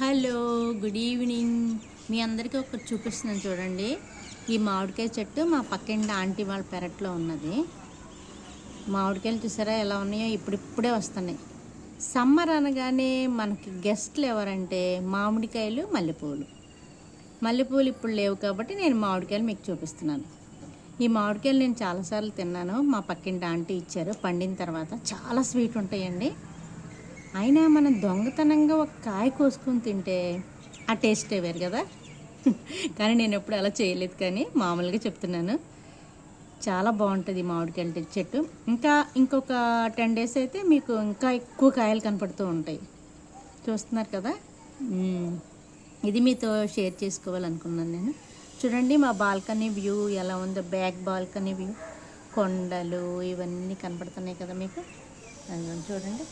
Hello, good evening. మీ అందరికీ ఒకటి చూపిస్తున్నాను చూడండి. ఈ మామిడికాయ చెట్టు మా పక్కింటి ఆంటీ వాళ్ళ పెరట్లో ఉన్నది. మామిడికాయలు చూసారా ఎలా ఉన్నాయో, ఇప్పుడిప్పుడే వస్తున్నాయి. సమ్మర్ అనగానే మనకి గెస్ట్లు ఎవరంటే మామిడికాయలు, మల్లెపూలు. మల్లెపూలు ఇప్పుడు లేవు కాబట్టి నేను మామిడికాయలు మీకు చూపిస్తున్నాను. ఈ మామిడికాయలు నేను చాలాసార్లు తిన్నాను. మా పక్కింటి ఆంటీ ఇచ్చారు. పండిన తర్వాత చాలా స్వీట్ ఉంటాయండి. అయినా మనం దొంగతనంగా ఒక కాయ కోసుకొని తింటే ఆ టేస్టే వేరు కదా. కానీ నేను ఎప్పుడు అలా చేయలేదు, కానీ మామూలుగా చెప్తున్నాను. చాలా బాగుంటుంది మామిడికాయల చెట్టు. ఇంకొక 10 days అయితే మీకు ఇంకా ఎక్కువ కాయలు కనపడుతూ ఉంటాయి. చూస్తున్నారు కదా. ఇది మీతో షేర్ చేసుకోవాలనుకున్నాను నేను. చూడండి మా బాల్కనీ వ్యూ ఎలా ఉందో. బ్యాక్ బాల్కనీ వ్యూ, కొండలు ఇవన్నీ కనపడుతున్నాయి కదా మీకు. చూడండి.